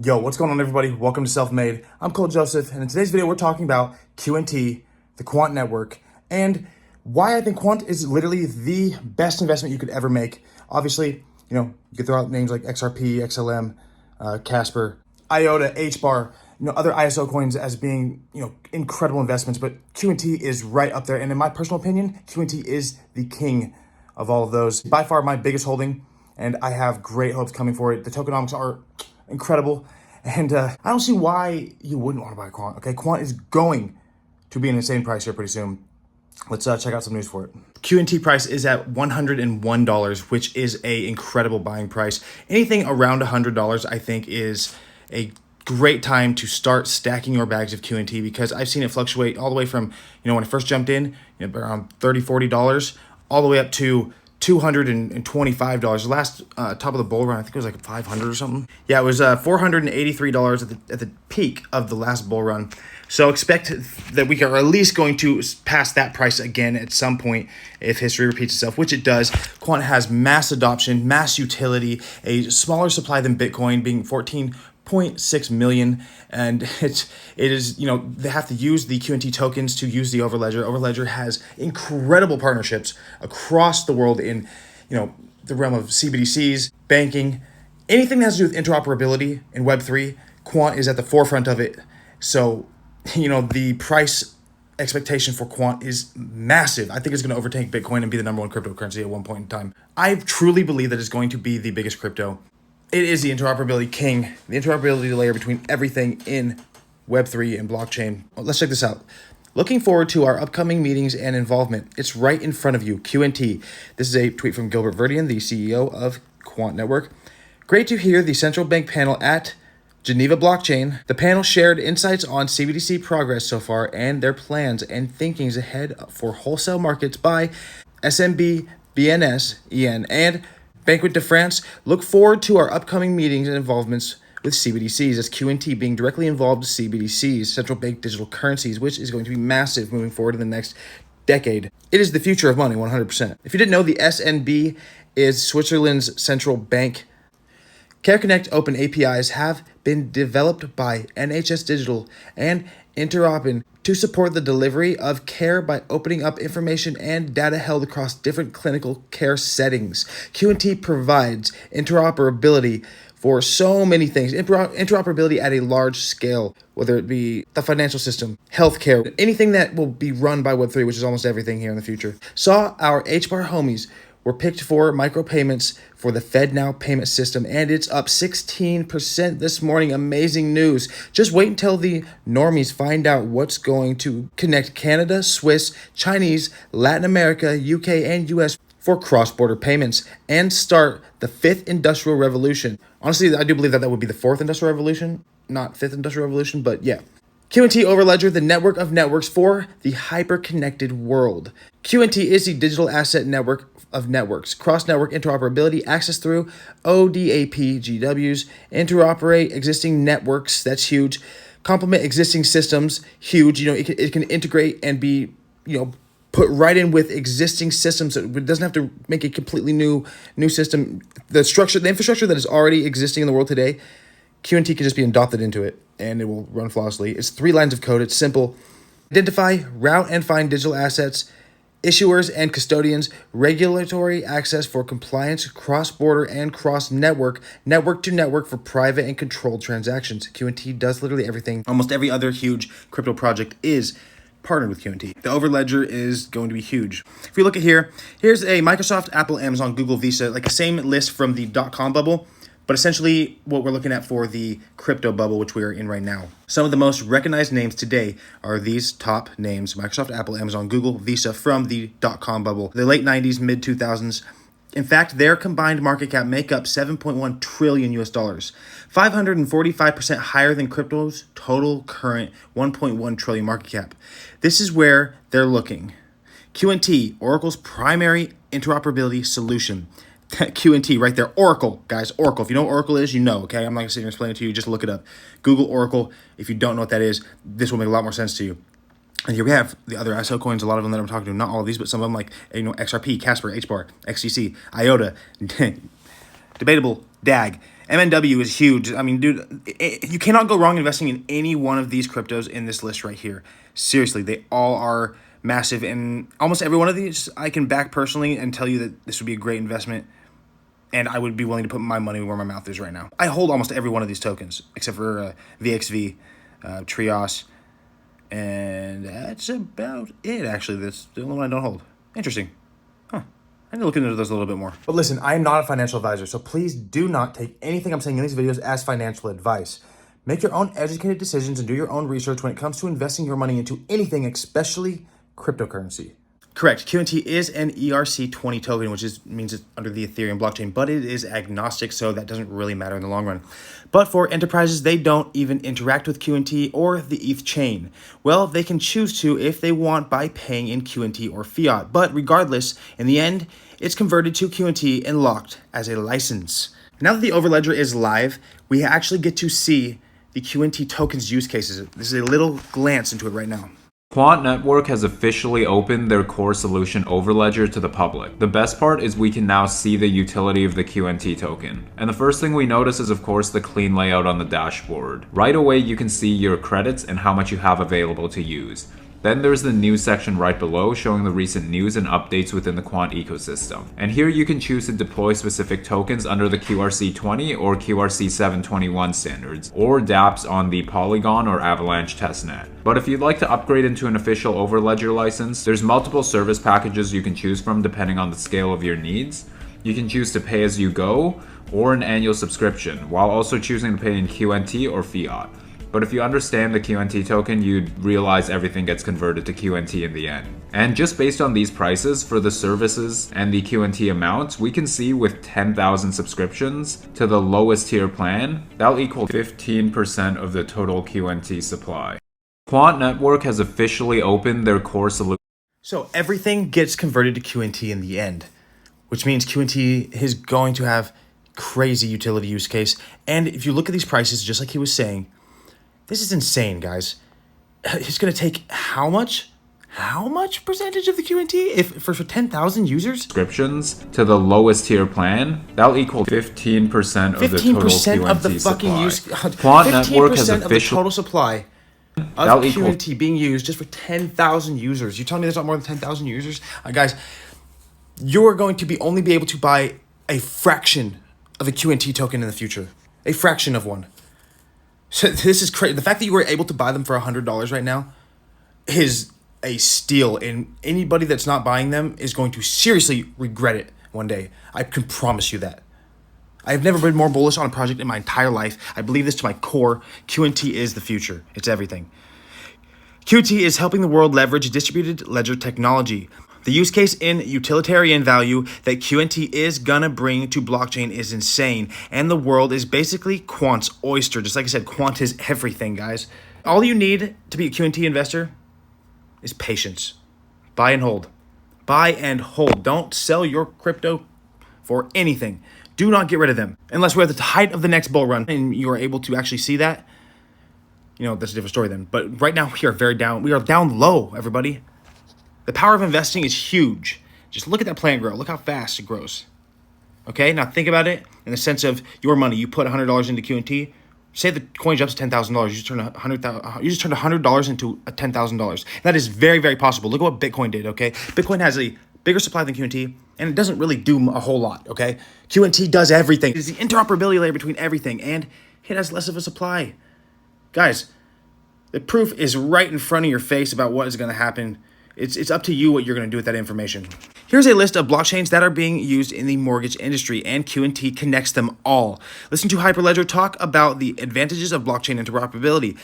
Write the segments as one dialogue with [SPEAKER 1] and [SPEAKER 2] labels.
[SPEAKER 1] Yo, what's going on, everybody? Welcome to Self-Made. I'm Cole Joseph, and in today's video, we're talking about QNT, the Quant Network, and why I think Quant is literally the best investment you could ever make. Obviously, you could throw out names like XRP, XLM, Casper, IOTA, HBAR, other ISO coins as being, incredible investments, but QNT is right up there. And in my personal opinion, QNT is the king of all of those. By far my biggest holding, and I have great hopes coming for it. The tokenomics are incredible, and I don't see why you wouldn't want to buy Quant. Okay, Quant is going to be an insane price here pretty soon. Let's check out some news for it. QNT price is at $101, which is a incredible buying price. Anything around $100, I think, is a great time to start stacking your bags of QNT, because I've seen it fluctuate all the way from, when I first jumped in, around $30, $40, all the way up to $225. The last top of the bull run, I think it was like 500 or something. Yeah, it was $483 at the peak of the last bull run. So expect that we are at least going to pass that price again at some point if history repeats itself, which it does. Quant has mass adoption, mass utility, a smaller supply than Bitcoin, being 14.6 million, and it is, they have to use the QNT tokens to use the Overledger. Overledger has incredible partnerships across the world in, the realm of CBDCs, banking, anything that has to do with interoperability in Web3. Quant is at the forefront of it. So, the price expectation for Quant is massive. I think it's going to overtake Bitcoin and be the number one cryptocurrency at one point in time. I truly believe that it's going to be the biggest crypto. It is the interoperability king, the interoperability layer between everything in Web3 and blockchain. Well, let's check this out. Looking forward to our upcoming meetings and involvement. It's right in front of you, QNT. This is a tweet from Gilbert Verdian, the CEO of Quant Network. Great to hear the central bank panel at Geneva Blockchain. The panel shared insights on CBDC progress so far and their plans and thinkings ahead for wholesale markets by SMB, BNS, EN, and Banquet de France. Look forward to our upcoming meetings and involvements with CBDCs, as QNT being directly involved with CBDCs, central bank digital currencies, which is going to be massive moving forward in the next decade. It is the future of money, 100%. If you didn't know, the SNB is Switzerland's central bank. Care Connect open APIs have been developed by NHS Digital and Interopin to support the delivery of care by opening up information and data held across different clinical care settings. QNT provides interoperability for so many things, interoperability at a large scale, whether it be the financial system, healthcare, anything that will be run by Web3, which is almost everything here in the future. Saw our HBAR homies were picked for micropayments for the FedNow payment system, and it's up 16% this morning. Amazing news. Just wait until the normies find out what's going to connect Canada, Swiss, Chinese, Latin America, UK, and US for cross-border payments and start the fifth industrial revolution. Honestly, I do believe that would be the fourth industrial revolution, not fifth industrial revolution, but yeah. QNT Overledger, the network of networks for the hyper-connected world. QNT is the digital asset network of networks, cross-network interoperability, access through ODAP GWs, interoperate existing networks, that's huge, complement existing systems, huge, it can integrate and be, put right in with existing systems. It doesn't have to make a completely new system. The infrastructure that is already existing in the world today, QNT can just be adopted into it, and it will run flawlessly. It's 3 lines of code. It's simple. Identify, route, and find digital assets, issuers and custodians, regulatory access for compliance, cross-border and cross-network, network-to-network for private and controlled transactions. QNT does literally everything. Almost every other huge crypto project is partnered with QNT. The Overledger is going to be huge. If we look at here, here's a Microsoft, Apple, Amazon, Google, Visa, like the same list from the .com bubble, but essentially what we're looking at for the crypto bubble, which we are in right now. Some of the most recognized names today are these top names: Microsoft, Apple, Amazon, Google, Visa from the .com bubble, the late 90s, mid 2000s. In fact, their combined market cap make up $7.1 trillion US, 545% higher than crypto's total current 1.1 trillion market cap. This is where they're looking. QNT, Oracle's primary interoperability solution. QNT right there. Oracle, guys. Oracle. If you know what Oracle is, you know, okay? I'm not going to sit here and explain it to you. Just look it up. Google Oracle. If you don't know what that is, this will make a lot more sense to you. And here we have the other ISO coins, a lot of them that I'm talking to, not all of these, but some of them like, XRP, Casper, HBAR, XCC, IOTA, Debatable, DAG, MNW is huge. I mean, dude, you cannot go wrong investing in any one of these cryptos in this list right here. Seriously, they all are massive, and almost every one of these I can back personally and tell you that this would be a great investment, and I would be willing to put my money where my mouth is right now. I hold almost every one of these tokens, except for VXV, Trios, and that's about it, actually. That's the only one I don't hold. Interesting. Huh. I need to look into those a little bit more. But listen, I am not a financial advisor, so please do not take anything I'm saying in these videos as financial advice. Make your own educated decisions and do your own research when it comes to investing your money into anything, especially cryptocurrency. Correct. QNT is an ERC20 token, which means it's under the Ethereum blockchain, but it is agnostic, so that doesn't really matter in the long run. But for enterprises, they don't even interact with QNT or the ETH chain. Well, they can choose to if they want by paying in QNT or fiat. But regardless, in the end, it's converted to QNT and locked as a license. Now that the Overledger is live, we actually get to see the QNT tokens use cases. This is a little glance into it right now.
[SPEAKER 2] Quant Network has officially opened their core solution Overledger to the public. The best part is we can now see the utility of the QNT token. And the first thing we notice is of course the clean layout on the dashboard. Right away you can see your credits and how much you have available to use. Then there's the news section right below showing the recent news and updates within the Quant ecosystem. And here you can choose to deploy specific tokens under the QRC20 or QRC721 standards, or dApps on the Polygon or Avalanche testnet. But if you'd like to upgrade into an official Overledger license, there's multiple service packages you can choose from depending on the scale of your needs. You can choose to pay as you go or an annual subscription, while also choosing to pay in QNT or fiat. But if you understand the QNT token, you'd realize everything gets converted to QNT in the end. And just based on these prices for the services and the QNT amounts, we can see with 10,000 subscriptions to the lowest tier plan, that'll equal 15% of the total QNT supply. Quant Network has officially opened their core solution.
[SPEAKER 1] So everything gets converted to QNT in the end, which means QNT is going to have crazy utility use case. And if you look at these prices, just like he was saying, this is insane, guys. It's going to take how much? How much percentage of the QNT if for 10,000 users?
[SPEAKER 2] Subscriptions to the lowest tier plan, that'll equal 15% of the total QNT
[SPEAKER 1] of the fucking
[SPEAKER 2] supply.
[SPEAKER 1] use.
[SPEAKER 2] Quant Network has
[SPEAKER 1] 15% of the
[SPEAKER 2] official
[SPEAKER 1] total supply of QNT being used just for 10,000 users. You telling me there's not more than 10,000 users? Guys, you are going to only be able to buy a fraction of a QNT token in the future. A fraction of one. So this is crazy. The fact that you were able to buy them for $100 right now is a steal, and anybody that's not buying them is going to seriously regret it one day. I can promise you that. I've never been more bullish on a project in my entire life. I believe this to my core. QNT is the future. It's everything. QNT is helping the world leverage distributed ledger technology. The use case in utilitarian value that QNT is gonna bring to blockchain is insane, and the world is basically Quant's oyster. Just like I said, Quant is everything, guys. All you need to be a QNT investor is patience. Buy and hold. Buy and hold. Don't sell your crypto for anything. Do not get rid of them. Unless we're at the height of the next bull run and you are able to actually see that, you know, that's a different story then. But right now we are very down. We are down low, everybody. The power of investing is huge. Just look at that plant grow. Look how fast it grows. Okay, now think about it in the sense of your money. You put $100 into QNT. Say the coin jumps to $10,000. You just turn $100 into $10,000. That is very, very possible. Look at what Bitcoin did. Okay, Bitcoin has a bigger supply than QNT, and it doesn't really do a whole lot. Okay, QNT does everything. It is the interoperability layer between everything, and it has less of a supply. Guys, the proof is right in front of your face about what is going to happen. It's up to you what you're going to do with that information. Here's a list of blockchains that are being used in the mortgage industry, and QNT connects them all. Listen to Hyperledger talk about the advantages of blockchain interoperability.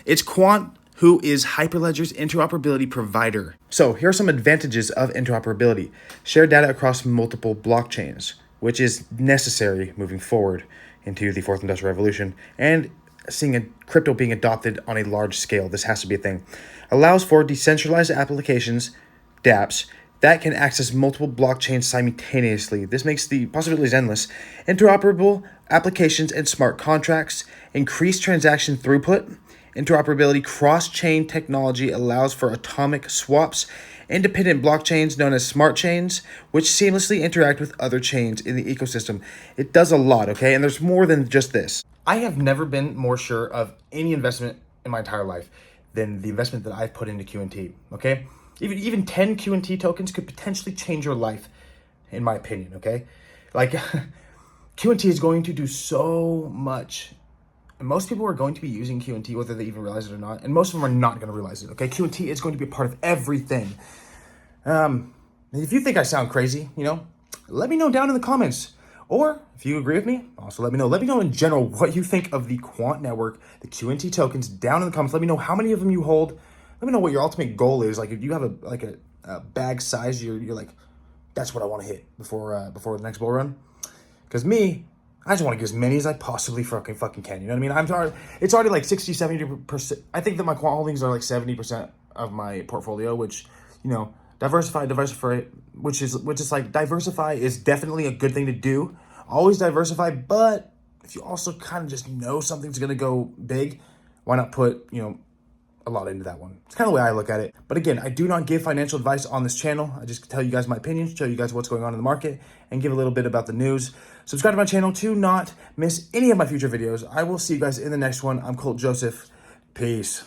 [SPEAKER 1] It's Quant who is Hyperledger's interoperability provider. So here are some advantages of interoperability. Share data across multiple blockchains, which is necessary moving forward into the fourth industrial revolution, and seeing a crypto being adopted on a large scale. This has to be a thing. Allows for decentralized applications, dApps, that can access multiple blockchains simultaneously. This makes the possibilities endless. Interoperable applications and smart contracts, increase transaction throughput, interoperability. Cross-chain technology allows for atomic swaps, independent blockchains known as smart chains, which seamlessly interact with other chains in the ecosystem. It does a lot, okay? And there's more than just this. I have never been more sure of any investment in my entire life than the investment that I've put into QNT, okay? Even 10 QNT tokens could potentially change your life, in my opinion, okay? Like, QNT is going to do so much. And most people are going to be using QNT, whether they even realize it or not. And most of them are not going to realize it, okay? QNT is going to be a part of everything. If you think I sound crazy, let me know down in the comments. Or if you agree with me, also let me know. Let me know in general what you think of the Quant network, the QNT tokens, down in the comments. Let me know how many of them you hold. Let me know what your ultimate goal is. Like, if you have a bag size, you're like, that's what I want to hit before the next bull run. Because me, I just want to get as many as I possibly fucking can. You know what I mean? It's already like 60, 70%. I think that my quant holdings are like 70% of my portfolio, which, diversify, which is like, diversify is definitely a good thing to do. Always diversify, but if you also kind of just know something's going to go big, why not put, a lot into that one. It's kind of the way I look at it. But again, I do not give financial advice on this channel. I just tell you guys my opinions, show you guys what's going on in the market, and give a little bit about the news. Subscribe to my channel to not miss any of my future videos. I will see you guys in the next one. I'm Colt Joseph. Peace.